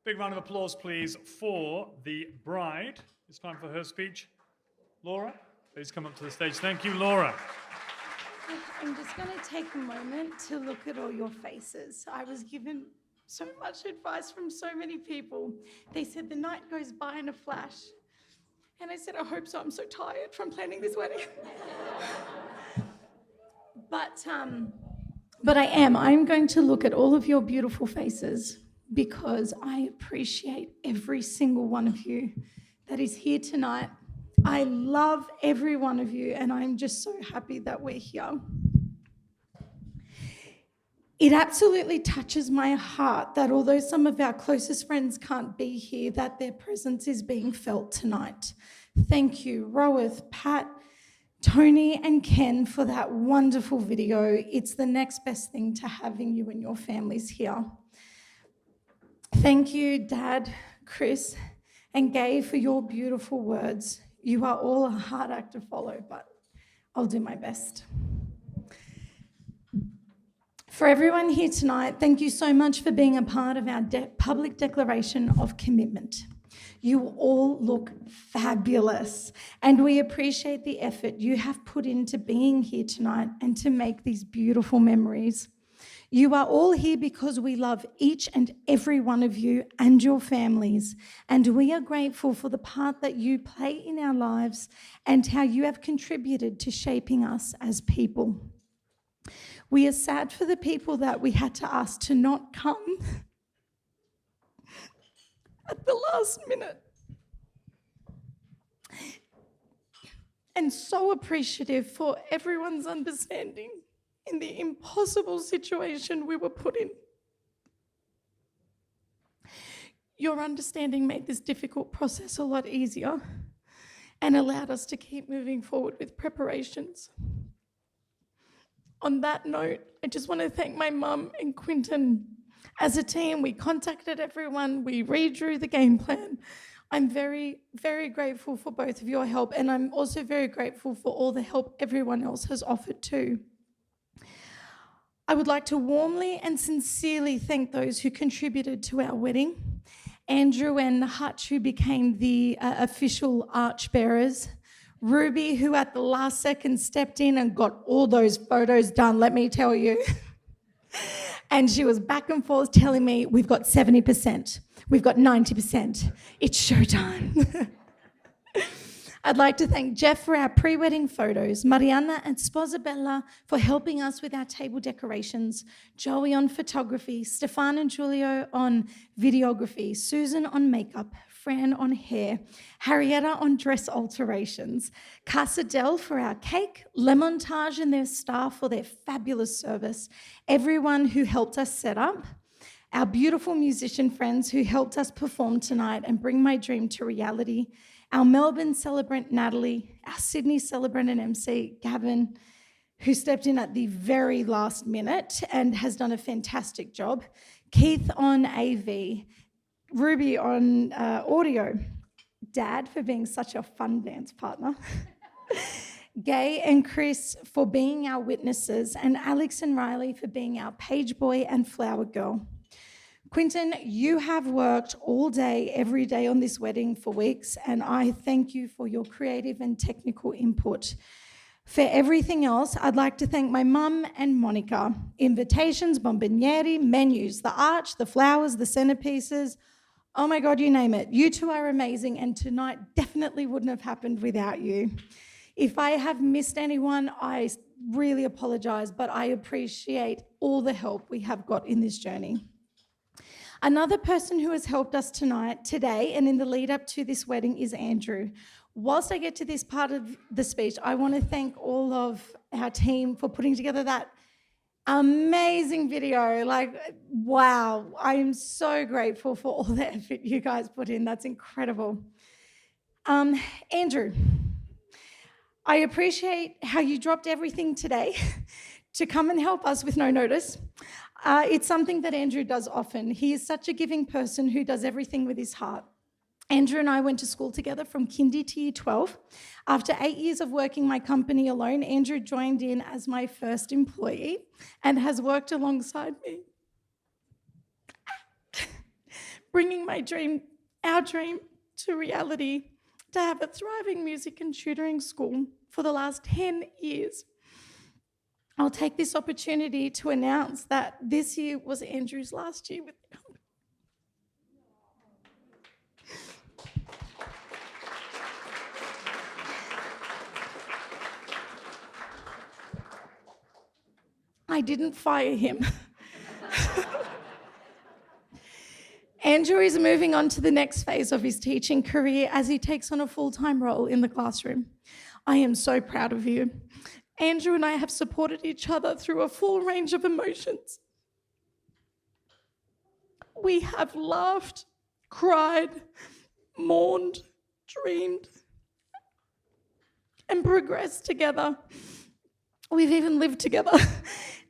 Big round of applause, please, for the bride. It's time for her speech. Laura, please come up to the stage. Thank you, Laura. I'm just going to take a moment to look at all your faces. I was given so much advice from so many people. They said the night goes by in a flash. And I said, I hope so. I'm so tired from planning this wedding. But I am. I'm going to look at all of your beautiful faces because I appreciate every single one of you that is here tonight. I love every one of you, and I'm just so happy that we're here. It absolutely touches my heart that although some of our closest friends can't be here, that their presence is being felt tonight. Thank you, Roeth, Pat, Tony and Ken for that wonderful video. It's the next best thing to having you and your families here. Thank you, Dad, Chris, and Gay for your beautiful words. You are all a hard act to follow, but I'll do my best. For everyone here tonight, thank you so much for being a part of our public declaration of commitment. You all look fabulous, and we appreciate the effort you have put into being here tonight and to make these beautiful memories. You are all here because we love each and every one of you and your families, and we are grateful for the part that you play in our lives and how you have contributed to shaping us as people. We are sad for the people that we had to ask to not come at the last minute. And so appreciative for everyone's understanding in the impossible situation we were put in. Your understanding made this difficult process a lot easier and allowed us to keep moving forward with preparations. On that note, I just want to thank my mum and Quentin. As a team, we contacted everyone, we redrew the game plan. I'm very, very grateful for both of your help, and I'm also very grateful for all the help everyone else has offered too. I would like to warmly and sincerely thank those who contributed to our wedding. Andrew and Hutch, who became the official archbearers. Ruby, who at the last second stepped in and got all those photos done, let me tell you. And she was back and forth telling me, we've got 70%, we've got 90%, it's showtime. I'd like to thank Jeff for our pre-wedding photos, Mariana and Sposabella for helping us with our table decorations, Joey on photography, Stefan and Julio on videography, Susan on makeup, Fran on hair, Harrietta on dress alterations, Casa Del for our cake, Lemontage and their staff for their fabulous service, everyone who helped us set up, our beautiful musician friends who helped us perform tonight and bring my dream to reality, our Melbourne celebrant Natalie, our Sydney celebrant and MC Gavin, who stepped in at the very last minute and has done a fantastic job, Keith on AV, Ruby on audio, Dad for being such a fun dance partner, Gay and Chris for being our witnesses, and Alex and Riley for being our page boy and flower girl. Quentin, you have worked all day, every day on this wedding for weeks, and I thank you for your creative and technical input. For everything else, I'd like to thank my mum and Monica. Invitations, bomboniere, menus, the arch, the flowers, the centerpieces. Oh my God, you name it. You two are amazing, and tonight definitely wouldn't have happened without you. If I have missed anyone, I really apologize, but I appreciate all the help we have got in this journey. Another person who has helped us today, and in the lead up to this wedding is Andrew. Whilst I get to this part of the speech, I want to thank all of our team for putting together that amazing video. Like, wow, I am so grateful for all the effort you guys put in. That's incredible. Andrew, I appreciate how you dropped everything today to come and help us with no notice. It's something that Andrew does often. He is such a giving person who does everything with his heart. Andrew and I went to school together from kindy to year 12. After 8 years of working my company alone, Andrew joined in as my first employee and has worked alongside me. bringing our dream to reality, to have a thriving music and tutoring school for the last 10 years. I'll take this opportunity to announce that this year was Andrew's last year with the company. I didn't fire him. Andrew is moving on to the next phase of his teaching career as he takes on a full-time role in the classroom. I am so proud of you. Andrew and I have supported each other through a full range of emotions. We have laughed, cried, mourned, dreamed, and progressed together. We've even lived together.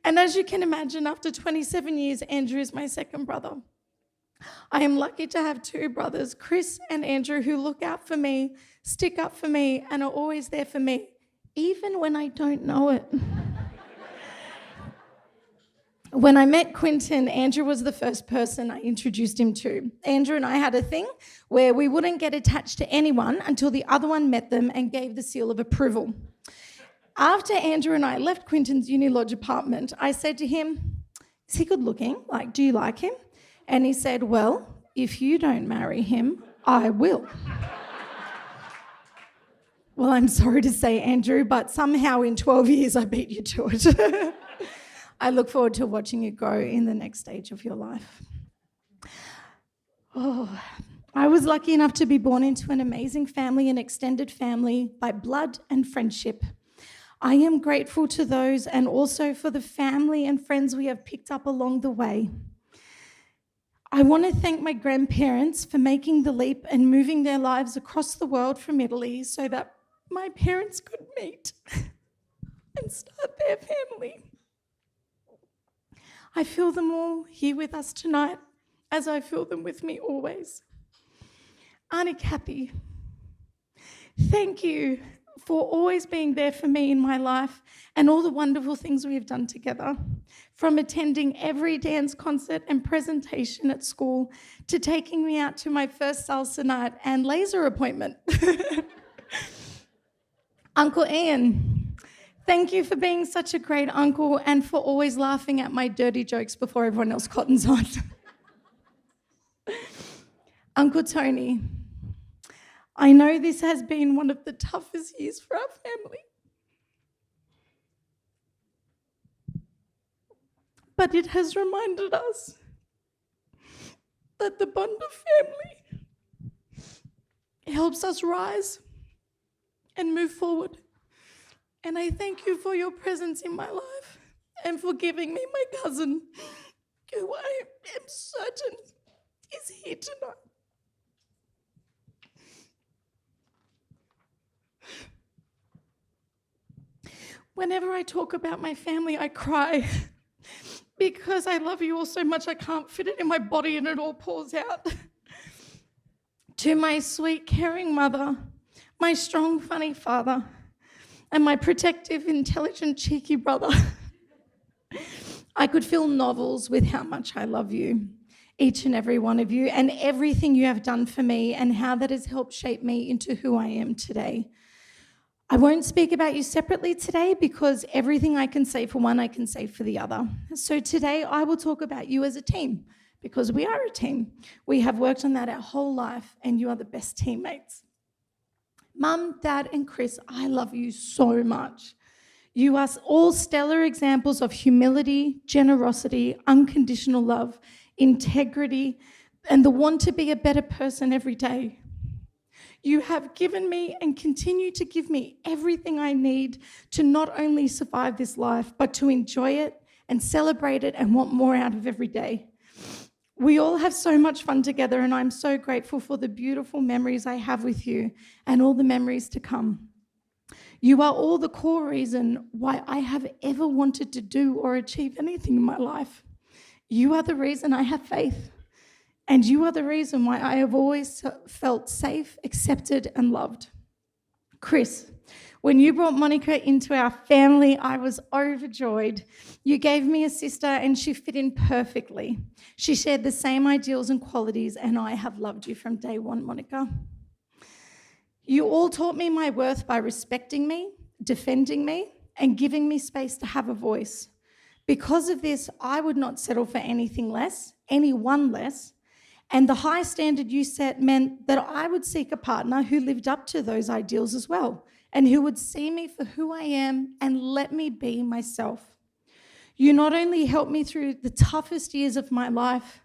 And as you can imagine, after 27 years, Andrew is my second brother. I am lucky to have two brothers, Chris and Andrew, who look out for me, stick up for me, and are always there for me, even when I don't know it. When I met Quentin, Andrew was the first person I introduced him to. Andrew and I had a thing where we wouldn't get attached to anyone until the other one met them and gave the seal of approval. After Andrew and I left Quentin's Uni Lodge apartment, I said to him, is he good looking? Do you like him? And he said, well, if you don't marry him, I will. Well, I'm sorry to say, Andrew, but somehow in 12 years I beat you to it. I look forward to watching you grow in the next stage of your life. I was lucky enough to be born into an amazing family, an extended family by blood and friendship. I am grateful to those and also for the family and friends we have picked up along the way. I want to thank my grandparents for making the leap and moving their lives across the world from Italy so that my parents could meet and start their family. I feel them all here with us tonight, as I feel them with me always. Auntie Kathy, thank you for always being there for me in my life and all the wonderful things we have done together. From attending every dance concert and presentation at school to taking me out to my first salsa night and laser appointment. Uncle Ian, thank you for being such a great uncle and for always laughing at my dirty jokes before everyone else cottons on. Uncle Tony, I know this has been one of the toughest years for our family. But it has reminded us that the bond of family helps us rise and move forward. And I thank you for your presence in my life and for giving me my cousin, who I am certain is here tonight. Whenever I talk about my family, I cry because I love you all so much I can't fit it in my body and it all pours out. To my sweet, caring mother, my strong, funny father, and my protective, intelligent, cheeky brother. I could fill novels with how much I love you, each and every one of you, and everything you have done for me and how that has helped shape me into who I am today. I won't speak about you separately today because everything I can say for one, I can say for the other. So today I will talk about you as a team because we are a team. We have worked on that our whole life and you are the best teammates. Mum, Dad, and Chris, I love you so much. You are all stellar examples of humility, generosity, unconditional love, integrity, and the want to be a better person every day. You have given me and continue to give me everything I need to not only survive this life, but to enjoy it and celebrate it and want more out of every day. We all have so much fun together, and I'm so grateful for the beautiful memories I have with you and all the memories to come. You are all the core reason why I have ever wanted to do or achieve anything in my life. You are the reason I have faith. And you are the reason why I have always felt safe, accepted, and loved. Chris, when you brought Monica into our family, I was overjoyed. You gave me a sister and she fit in perfectly. She shared the same ideals and qualities, and I have loved you from day one, Monica. You all taught me my worth by respecting me, defending me, and giving me space to have a voice. Because of this, I would not settle for anything less, anyone less, and the high standard you set meant that I would seek a partner who lived up to those ideals as well, and who would see me for who I am and let me be myself. You not only helped me through the toughest years of my life,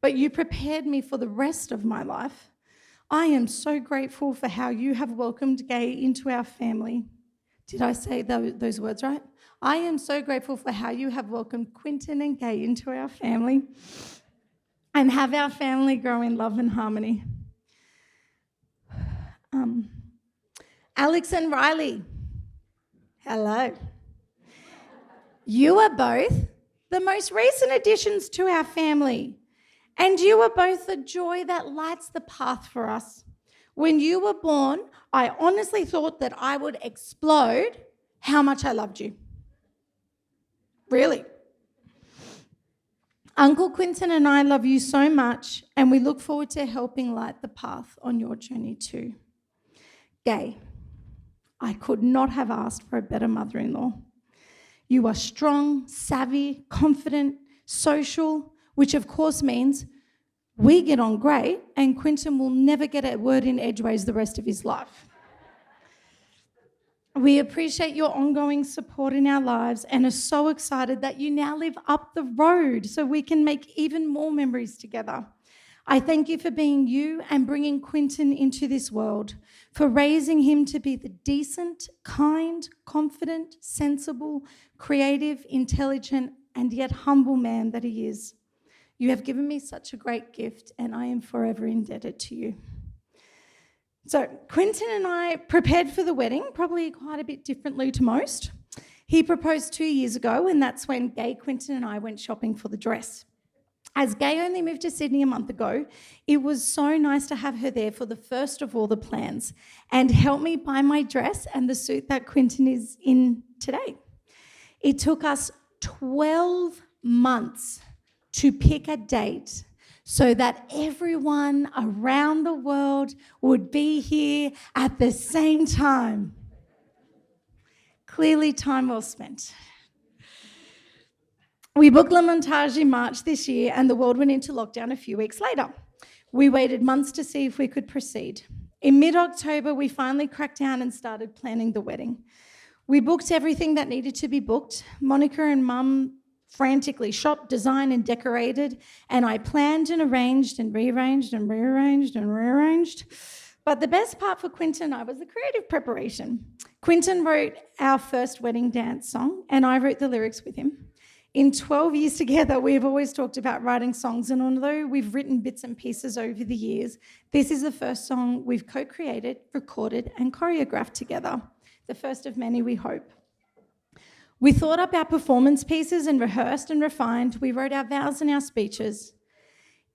but you prepared me for the rest of my life. I am so grateful for how you have welcomed Gay into our family. Did I say those words right? I am so grateful for how you have welcomed Quentin and Gay into our family and have our family grow in love and harmony. Alex and Riley, hello. You are both the most recent additions to our family, and you are both the joy that lights the path for us. When you were born, I honestly thought that I would explode how much I loved you. Really. Uncle Quentin and I love you so much, and we look forward to helping light the path on your journey too. Gay, I could not have asked for a better mother-in-law. You are strong, savvy, confident, social, which of course means we get on great and Quentin will never get a word in edgeways the rest of his life. We appreciate your ongoing support in our lives and are so excited that you now live up the road so we can make even more memories together. I thank you for being you and bringing Quentin into this world, for raising him to be the decent, kind, confident, sensible, creative, intelligent, and yet humble man that he is. You have given me such a great gift, and I am forever indebted to you. So Quentin and I prepared for the wedding, probably quite a bit differently to most. He proposed 2 years ago, and that's when Gay, Quentin and I went shopping for the dress. As Gay only moved to Sydney a month ago, it was so nice to have her there for the first of all the plans and help me buy my dress and the suit that Quentin is in today. It took us 12 months to pick a date so that everyone around the world would be here at the same time. Clearly, time well spent. We booked La Montage in March this year, and the world went into lockdown a few weeks later. We waited months to see if we could proceed. In mid-October, we finally cracked down and started planning the wedding. We booked everything that needed to be booked. Monica and Mum frantically shopped, designed and decorated, and I planned and arranged and rearranged and rearranged and rearranged. But the best part for Quentin and I was the creative preparation. Quentin wrote our first wedding dance song, and I wrote the lyrics with him. In 12 years together, we've always talked about writing songs, and although we've written bits and pieces over the years, this is the first song we've co-created, recorded, and choreographed together. The first of many, we hope. We thought up our performance pieces and rehearsed and refined. We wrote our vows and our speeches.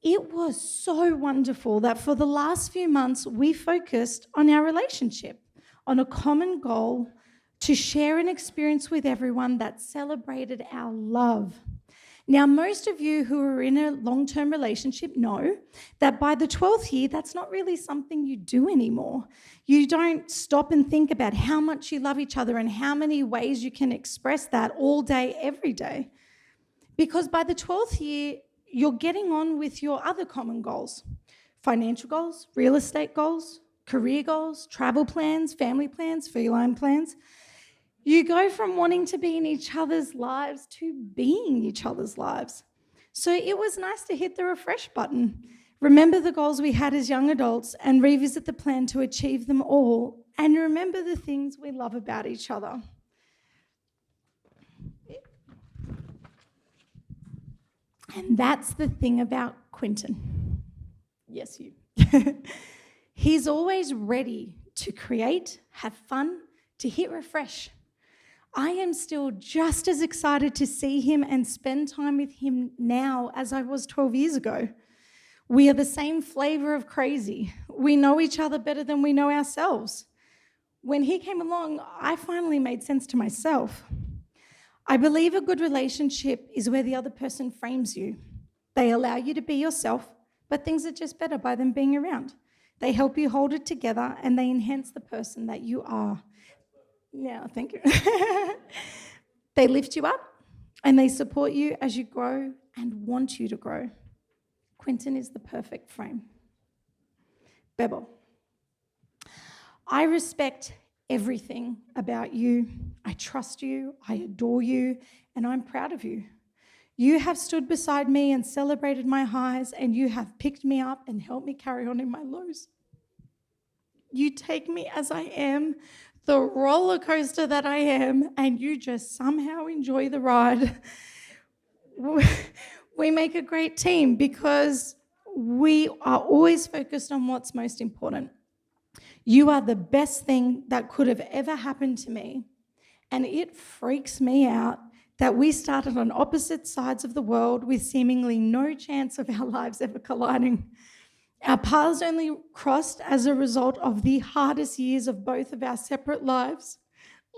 It was so wonderful that for the last few months, we focused on our relationship, on a common goal to share an experience with everyone that celebrated our love. Now, most of you who are in a long-term relationship know that by the 12th year, that's not really something you do anymore. You don't stop and think about how much you love each other and how many ways you can express that all day, every day. Because by the 12th year, you're getting on with your other common goals: financial goals, real estate goals, career goals, travel plans, family plans, feline plans. You go from wanting to be in each other's lives to being each other's lives. So it was nice to hit the refresh button, remember the goals we had as young adults and revisit the plan to achieve them all, and remember the things we love about each other. And that's the thing about Quentin. Yes, you. He's always ready to create, have fun, to hit refresh. I am still just as excited to see him and spend time with him now as I was 12 years ago. We are the same flavor of crazy. We know each other better than we know ourselves. when he came along, I finally made sense to myself. I believe a good relationship is where the other person frames you. They allow you to be yourself, but things are just better by them being around. They help you hold it together, and they enhance the person that you are. Yeah, thank you. They lift you up, and they support you as you grow and want you to grow. Quentin is the perfect frame. Bebel. I respect everything about you. I trust you, I adore you, and I'm proud of you. You have stood beside me and celebrated my highs, and you have picked me up and helped me carry on in my lows. You take me as I am, the roller coaster that I am, and you just somehow enjoy the ride. We make a great team because we are always focused on what's most important. You are the best thing that could have ever happened to me, and it freaks me out that we started on opposite sides of the world with seemingly no chance of our lives ever colliding. Our paths only crossed as a result of the hardest years of both of our separate lives,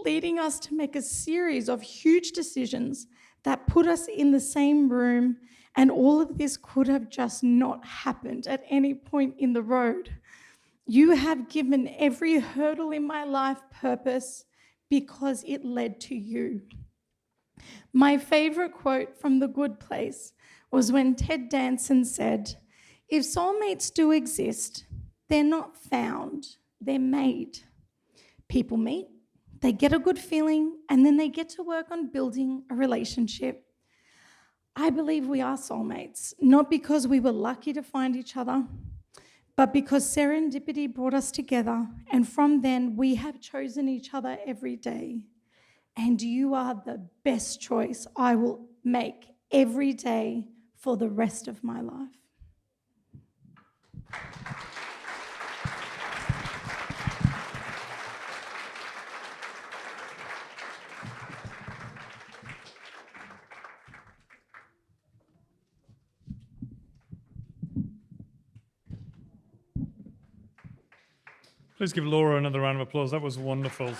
leading us to make a series of huge decisions that put us in the same room, and all of this could have just not happened at any point in the road. You have given every hurdle in my life purpose because it led to you. My favorite quote from The Good Place was when Ted Danson said, "If soulmates do exist, they're not found, they're made." People meet, they get a good feeling, and then they get to work on building a relationship. I believe we are soulmates, not because we were lucky to find each other, but because serendipity brought us together, and from then we have chosen each other every day. And you are the best choice I will make every day for the rest of my life. Please give Laura another round of applause. That was wonderful.